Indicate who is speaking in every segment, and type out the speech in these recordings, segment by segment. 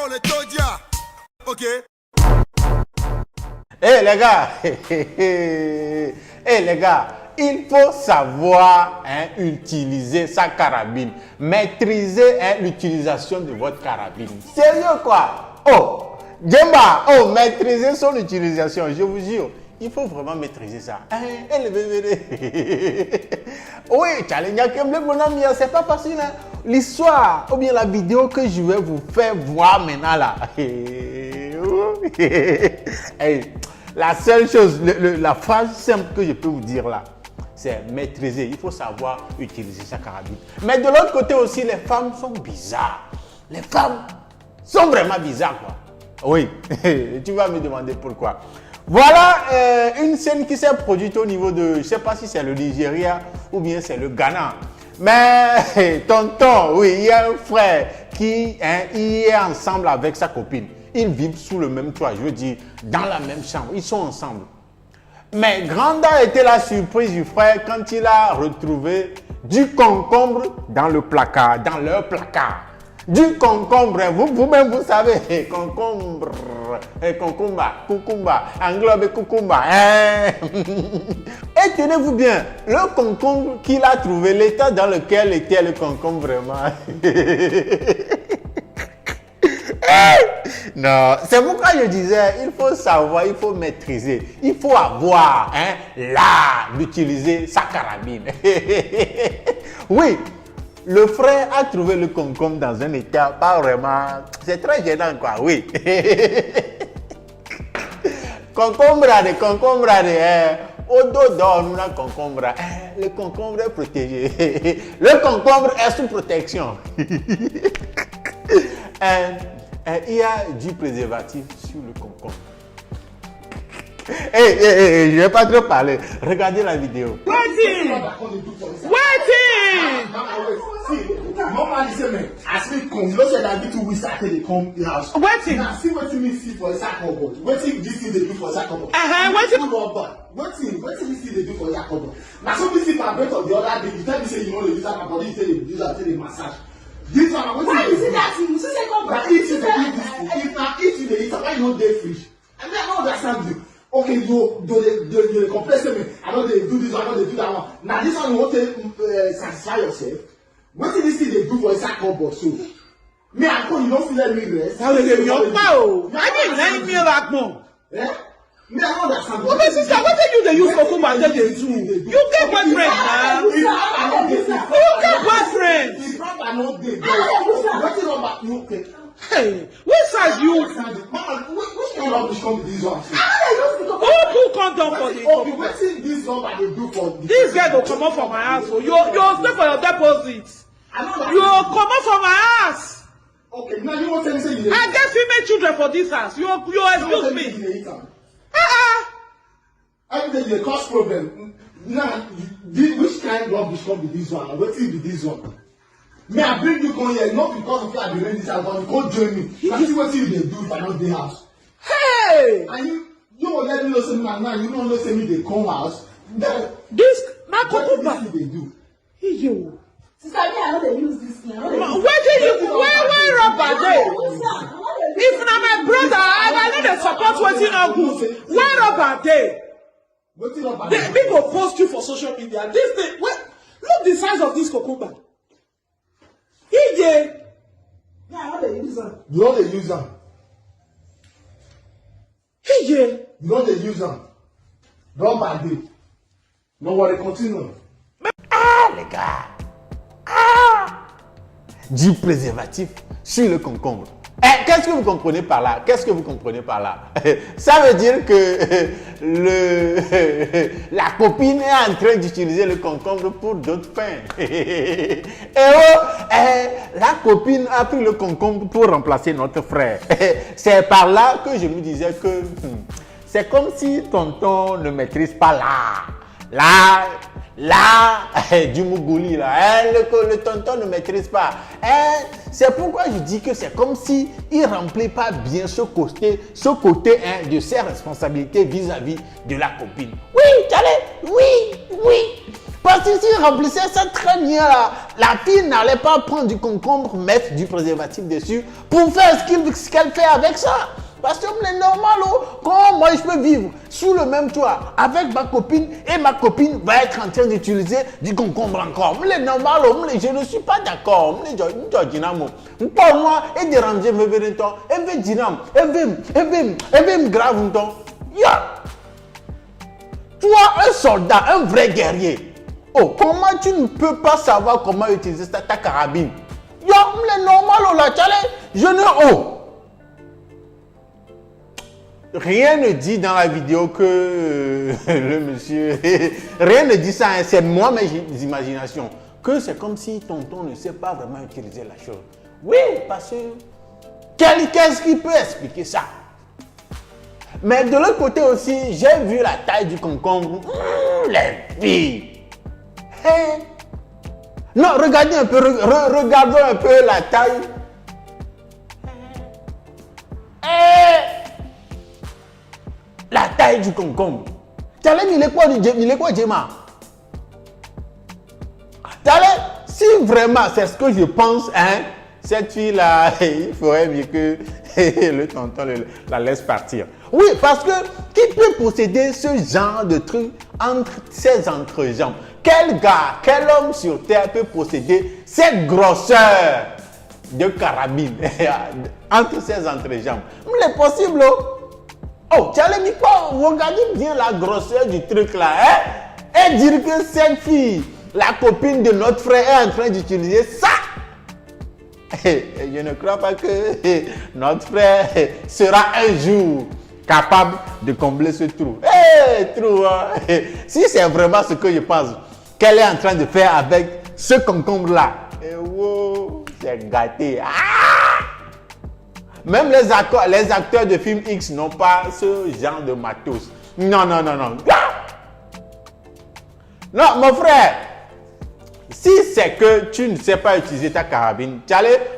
Speaker 1: on les todia. Ok.
Speaker 2: Les gars, les gars, il faut savoir utiliser sa carabine, maîtriser l'utilisation de votre carabine. Sérieux quoi? Oh, Djemba, maîtriser son utilisation, je vous jure. Il faut vraiment maîtriser ça. Oui, c'est pas facile. Hein? L'histoire ou bien la vidéo que je vais vous faire voir maintenant là. La seule chose, la phrase simple que je peux vous dire là, c'est maîtriser. Il faut savoir utiliser sa carabine. Mais de l'autre côté aussi, les femmes sont bizarres. Les femmes sont vraiment bizarres quoi. Oui, tu vas me demander pourquoi. Voilà une scène qui s'est produite au niveau de, je ne sais pas si c'est le Nigeria ou bien c'est le Ghana. Mais tonton, oui, il y a un frère qui il est ensemble avec sa copine. Ils vivent sous le même toit, je veux dire, dans la même chambre. Ils sont ensemble. Mais grande a été la surprise du frère quand il a retrouvé du concombre dans le placard, dans leur placard. Du concombre, vous-même vous savez, concombre, cucumba, englobe cucumba. Et tenez-vous bien, le concombre qu'il a trouvé, l'état dans lequel était le concombre vraiment. Non, c'est pourquoi je disais, il faut savoir, il faut maîtriser, il faut avoir l'art d'utiliser sa carabine. Oui. Le frère a trouvé le concombre dans un état pas vraiment... C'est très gênant quoi, oui. Concombre, au dos d'or, nous avons concombre. Le concombre est protégé. Le concombre est sous protection. Il y a du préservatif sur le concombre. Je ne vais pas trop parler. Regardez la vidéo.
Speaker 3: Waiting!
Speaker 4: Normally, say, man, as we come, you know, say that little we started to come the house.
Speaker 3: Waiting!
Speaker 4: Now, see what you see for a second, but waiting, this thing they do for a second. Waiting, we see they do for a second. Now, so we see my breath of the other day, you tell me, say, you know, they use that, my body, you say, they use that, they massage. This one, waiting.
Speaker 5: Why you see that thing? You see second
Speaker 4: Now, eat you, they eat this thing. If now, eat you, they eat, why you know they fish? I mean, I don't understand you. Okay, you do compress me. I know they do this, I know they do that one. Now, this one, you want to satisfy yourself. What did this thing they do for a second or so? Me, I call you don't feel like me rest.
Speaker 3: How is it your power? I didn't let me back more.
Speaker 4: Eh? Me, I don't understand.
Speaker 3: What is sister? What did you use for and then they do? You get boyfriend now. You get boyfriend.
Speaker 4: It's not an old day. What is about you? Okay.
Speaker 3: Hey, which side you?
Speaker 4: Mama, which kind of rubbish come with this one?
Speaker 3: Who condom for this?
Speaker 4: Okay, what is this one that they do for this?
Speaker 3: This guy will come up from my house. You stay for your deposit.
Speaker 4: I know that.
Speaker 3: You come up from my house.
Speaker 4: Okay, now you want to say you
Speaker 3: I get female children for this house. You excuse me.
Speaker 4: Every day you cause problem. Now, which kind of rubbish come with this one? What is with this one? Me, I bring you come here not because of you I be renting this house, but you come join me. Now see what you dey do if I not dey house.
Speaker 3: Hey!
Speaker 4: And you will let me know say now you don't know say me dey come house.
Speaker 3: This na
Speaker 4: What they do?
Speaker 3: you.
Speaker 5: Sister, me, I know they use this thing.
Speaker 3: Where rubber dey? If na my brother, I know they support wetin no good. Where rubber dey?
Speaker 4: Wetin rubber
Speaker 3: They go post you for social media. This thing, look the size of this cucumber.
Speaker 5: Yeah, I know they use them.
Speaker 4: You know they use them. You know they use them. Rubber dey. No worry, continue.
Speaker 2: Les gars. Du préservatif sur le concombre. Qu'est-ce que vous comprenez par là? Qu'est-ce que vous comprenez par là? Ça veut dire que la copine est en train d'utiliser le concombre pour d'autres fins. La copine a pris le concombre pour remplacer notre frère. C'est par là que je me disais que c'est comme si tonton ne maîtrise pas l'art. Là, du Mougouli, là, le tonton ne maîtrise pas. C'est pourquoi je dis que c'est comme si il ne remplit pas bien ce côté de ses responsabilités vis-à-vis de la copine. Oui, allez, oui. Parce que s'il remplissait ça très bien, là, la fille n'allait pas prendre du concombre, mettre du préservatif dessus pour faire ce qu'elle fait avec ça. Parce que c'est normal, comment moi je peux vivre sous le même toit avec ma copine et ma copine va être en train d'utiliser du concombre encore. C'est normal, je ne suis pas d'accord. Pour moi, et déranger, elle veut dynam, elle veut grave. Toi, un soldat, un vrai guerrier. Oh, comment tu ne peux pas savoir comment utiliser ta carabine? C'est normal, là, je ne... Oh! Rien ne dit dans la vidéo que le monsieur... Rien ne dit ça, hein, c'est moi mes imaginations. Que c'est comme si tonton ne sait pas vraiment utiliser la chose. Oui, parce que... Qu'est-ce qui peut expliquer ça? Mais de l'autre côté aussi, j'ai vu la taille du concombre. Les filles. Hey. Non, regardez un peu, regardons un peu la taille. Hey. La taille du concombre. Il est quoi, Djema? Si vraiment c'est ce que je pense, hein, cette fille-là, il faudrait mieux que le tonton la laisse partir. Oui, parce que qui peut posséder ce genre de truc entre ses entrejambes? Quel gars, quel homme sur terre peut posséder cette grosseur de carabine entre ses entrejambes? C'est possible, oh, regardez bien la grosseur du truc là, hein? Et dire que cette fille, la copine de notre frère, est en train d'utiliser ça. Je ne crois pas que notre frère sera un jour capable de combler ce trou. Trou, hein? Si c'est vraiment ce que je pense qu'elle est en train de faire avec ce concombre là, c'est gâté. Même les acteurs de films X n'ont pas ce genre de matos. Non. Non, mon frère, si c'est que tu ne sais pas utiliser ta carabine,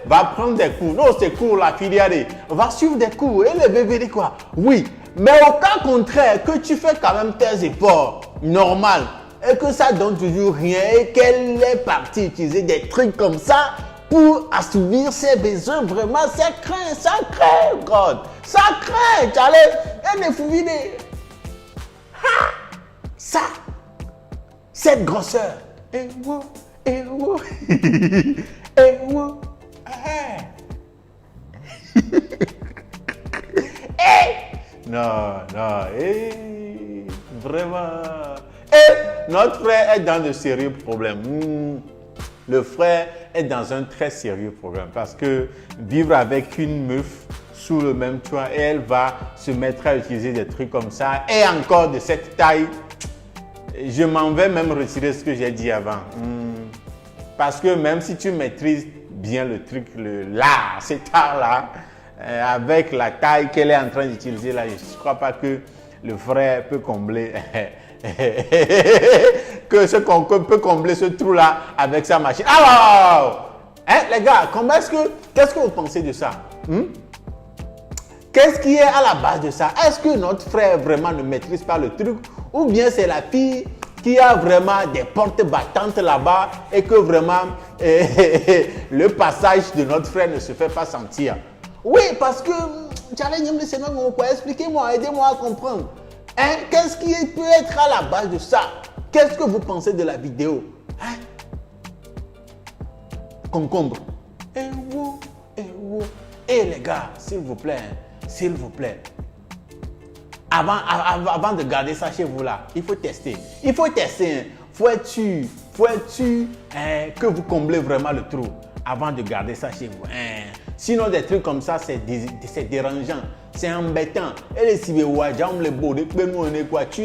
Speaker 2: va prendre des cours. Non, ces cours, la filière, va suivre des cours. Et le bébé dit quoi? Oui, mais au cas contraire, que tu fais quand même tes efforts, normal, et que ça donne toujours rien, et qu'elle est partie utiliser des trucs comme ça, pour assouvir ses besoins, vraiment, ça craint, God. Ça craint, elle est fouinée. Ça, cette grosseur. Non, vraiment. Et notre frère est dans de sérieux problèmes. Le frère est dans un très sérieux problème parce que vivre avec une meuf sous le même toit et elle va se mettre à utiliser des trucs comme ça et encore de cette taille, je m'en vais même retirer ce que j'ai dit avant. Parce que même si tu maîtrises bien le truc, cet art-là, avec la taille qu'elle est en train d'utiliser là, je ne crois pas que le frère peut combler... que ce concombre peut combler ce trou-là avec sa machine. Alors, hein, les gars, qu'est-ce que vous pensez de ça? Qu'est-ce qui est à la base de ça? Est-ce que notre frère vraiment ne maîtrise pas le truc? Ou bien c'est la fille qui a vraiment des portes battantes là-bas et que vraiment le passage de notre frère ne se fait pas sentir? Oui, parce que, expliquez-moi, aidez-moi à comprendre. Hein? Qu'est-ce qui peut être à la base de ça? Qu'est-ce que vous pensez de la vidéo? Hein? Concombre. Et les gars, s'il vous plaît, avant de garder ça chez vous là, il faut tester. Il faut être sûr que vous comblez vraiment le trou avant de garder ça chez vous. Sinon, des trucs comme ça, c'est dérangeant. C'est embêtant. Et les tu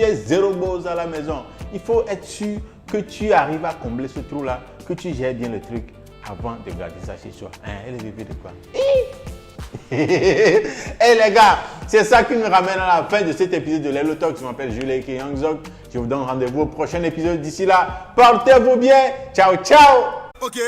Speaker 2: es zéro boss à la maison. Il faut être sûr que tu arrives à combler ce trou-là, que tu gères bien le truc avant de garder ça chez toi. Et les bébés de quoi? Et les gars, c'est ça qui nous ramène à la fin de cet épisode de Lelo Talk. Je m'appelle Jules Youngzog. Je vous donne rendez-vous au prochain épisode. D'ici là, portez-vous bien. Ciao, ciao.
Speaker 1: Ok.